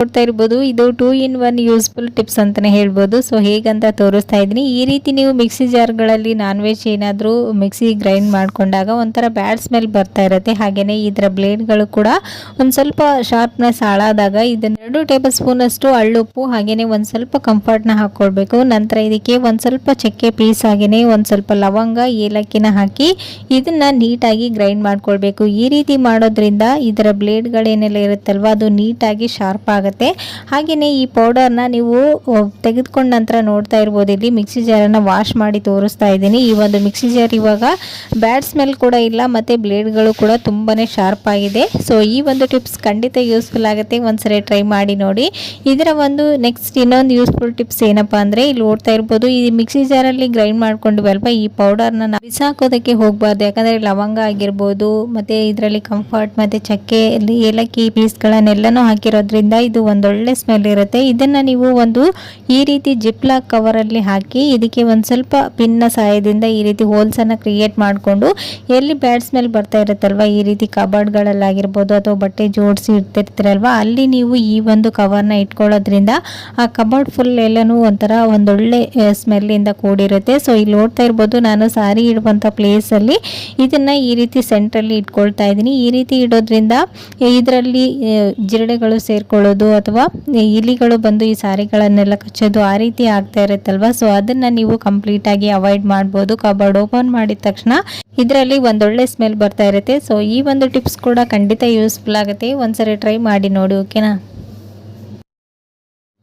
ನೋಡ್ತಾ ಇರ್ಬೋದು, ಇದು 2 in 1 ಯೂಸ್ಫುಲ್ ಟಿಪ್ಸ್ ಅಂತಾನೆ ಹೇಳ್ಬೋದು. ಸೊ ಹೇಗಂತ ತೋರಿಸ್ತಾ ಇದ್ದೀನಿ. ಈ ರೀತಿ ನೀವು ಮಿಕ್ಸಿ ಜಾರ್ಗಳಲ್ಲಿ ನಾನ್ ವೆಜ್ ಏನಾದರೂ ಮಿಕ್ಸಿ ಗ್ರೈಂಡ್ ಮಾಡ್ಕೊಂಡಾಗ ಒಂಥರ ಬ್ಯಾಡ್ ಸ್ಮೆಲ್ ಬರ್ತಾ ಇರುತ್ತೆ. ಹಾಗೆಯೇ ಇದರ ಬ್ಲೇಡ್ಗಳು ಕೂಡ ಒಂದು ಸ್ವಲ್ಪ ಶಾರ್ಪ್ನೆಸ್ ಹಾಳಾದಾಗ ಇದನ್ನು 2 ಟೇಬಲ್ ಸ್ಪೂನ್ ಅಷ್ಟು ಹಳ್ಳುಪ್ಪು ಹಾಗೆಯೇ ಒಂದು ಸ್ವಲ್ಪ ಕಂಫರ್ಟ್ನ ಹಾಕ್ಕೊಳ್ಬೇಕು. ನಂತರ ಇದಕ್ಕೆ ಒಂದು ಸ್ವಲ್ಪ ಚಕ್ಕೆ ಪೀಸ್ ಹಾಗೆಯೇ ಒಂದು ಸ್ವಲ್ಪ ಲವಂಗ, ಏಲಕ್ಕಿನ ಹಾಕಿ ಇದನ್ನು ನೀಟಾಗಿ ಗ್ರೈಂಡ್ ಮಾಡ್ಕೊಳ್ಬೇಕು. ಈ ರೀತಿ ಮಾಡೋದ್ರಿಂದ ಇದರ ಬ್ಲೇಡ್ಗಳೇನೆಲ್ಲ ಇರುತ್ತಲ್ವ ಅದು ನೀಟಾಗಿ ಶಾರ್ಪ್ ಆಗುತ್ತೆ. ಹಾಗೆಯೇ ಈ ಪೌಡರ್ನ ನೀವು ತೆಗೆದುಕೊಂಡ ನಂತರ ನೋಡ್ತಾ ಇರ್ಬೋದು, ಇಲ್ಲಿ ಮಿಕ್ಸಿ ಜಾರನ್ನು ವಾಶ್ ಮಾಡಿ ತೋರಿಸ್ತಾ ಇದ್ದೀನಿ. ಈ ಒಂದು ಮಿಕ್ಸಿ ಜಾರ್ ಇವಾಗ ಬ್ಯಾಡ್ ಸ್ಮೆಲ್ ಕೂಡ ಇಲ್ಲ ಮತ್ತು ಬ್ಲೇಡ್ಗಳು ಕೂಡ ತುಂಬಾ ಶಾರ್ಪ್ ಆಗಿದೆ. ಸೊ ಈ ಒಂದು ಟಿಪ್ಸ್ ಖಂಡಿತ ಯೂಸ್ಫುಲ್ ಆಗುತ್ತೆ, ಒಂದ್ಸರಿ ಟ್ರೈ ಮಾಡಿ ನೋಡಿ. ಇದರ ಒಂದು ನೆಕ್ಸ್ಟ್ ಇನ್ನೊಂದು ಯೂಸ್ಫುಲ್ ಟಿಪ್ಸ್ ಏನಪ್ಪ ಅಂದರೆ, ಇಲ್ಲಿ ನೋಡ್ತಾ ಇರ್ಬೋದು, ಈ ಮಿಕ್ಸಿ ಜಾರಲ್ಲಿ ಗ್ರೈಂಡ್ ಮಾಡ್ಕೊಂಡ್ವಲ್ವ ಈ ಪೌಡರ್ನ ಬಿಸಾಕೋದಕ್ಕೆ ಹೋಗಬಾರ್ದು. ಯಾಕಂದರೆ ಲವಂಗ ಆಗಿರ್ಬೋದು ಮತ್ತು ಇದರಲ್ಲಿ ಕಂಫರ್ಟ್ ಮತ್ತು ಚಕ್ಕೆ, ಏಲಕ್ಕಿ ಪೀಸ್ಗಳನ್ನೆಲ್ಲನೂ ಹಾಕಿರೋದ್ರಿಂದ ಇದು ಒಂದೊಳ್ಳೆ ಸ್ಮೆಲ್ ಇರುತ್ತೆ. ಇದನ್ನು ನೀವು ಒಂದು ಈ ರೀತಿ ಜಿಪ್ಲಾಕ್ ಕವರಲ್ಲಿ ಹಾಕಿ ಇದಕ್ಕೆ ಒಂದು ಸ್ವಲ್ಪ ಪಿನ್ನ ಸಹಾಯದಿಂದ ಈ ರೀತಿ ಹೋಲ್ಸನ್ನು ಕ್ರಿಯೇಟ್ ಮಾಡಿಕೊಂಡು ಎಲ್ಲಿ ಬ್ಯಾಡ್ ಸ್ಮೆಲ್ ಬರ್ತಾ ಇರುತ್ತಲ್ವ ಈ ರೀತಿ ಕಬರ್ಡ್ಗಳಲ್ಲಾಗಿರ್ಬೋದು ಅಥವಾ ಬಟ್ಟೆ ಜೋಡಿಸಿ ಇರ್ತಿರ್ತೀರಲ್ವ ಅಲ್ಲಿ ನೀವು ಈ ಒಂದು ಕವರ್ನ ಇಟ್ಕೊಳ್ಳೋದ್ರಿಂದ ಆ ಕಬರ್ಡ್ ಫುಲ್ ಎಲ್ಲನೂ ಒಂಥರ ಒಂದೊಳ್ಳೆ ಸ್ಮೆಲ್ಲಿಂದ ಕೂಡಿರುತ್ತೆ. ಸೊ ಇಲ್ಲಿ ನೋಡ್ತಾ ಇರ್ಬೋದು, ನಾನು ಸಾರಿ ಇಡುವಂಥ ಪ್ಲೇಸಲ್ಲಿ ಇದನ್ನು ಈ ರೀತಿ ಸೆಂಟ್ರಲ್ಲಿ ಇಟ್ಕೊಳ್ತಾ ಇದ್ದೀನಿ. ಈ ರೀತಿ ಇಡೋದ್ರಿಂದ ಇದರಲ್ಲಿ ಜಿರಳೆಗಳು ಸೇರ್ಕೊಳ್ಳೋದು ಅಥವಾ ಇಲಿಗಳು ಬಂದು ಈ ಸಾರಿಗಳನ್ನೆಲ್ಲ ಕಚ್ಚೋದು ಆ ರೀತಿ ಆಗ್ತಾ ಇರುತ್ತಲ್ವ. ಸೊ ಅದನ್ನು ನೀವು ಕಂಪ್ಲೀಟಾಗಿ ಅವಾಯ್ಡ್ ಮಾಡ್ಬೋದು. ಕಬರ್ಡ್ ಓಪನ್ ಮಾಡಿದ ತಕ್ಷಣ ಇದರಲ್ಲಿ ಒಂದೊಳ್ಳೆ ಸ್ಮೆಲ್ ಬರ್ತಾ ಇರುತ್ತೆ. ಸೊ ಈ ಒಂದು ಟಿಪ್ಸ್ ಕೂಡ ಖಂಡಿತ ಯೂಸ್ಫುಲ್ ಆಗುತ್ತೆ, ಒಂದ್ಸರಿ ಟ್ರೈ ಮಾಡಿ ನೋಡಿ, ಓಕೆನಾ.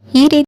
ಈ ರೀತಿ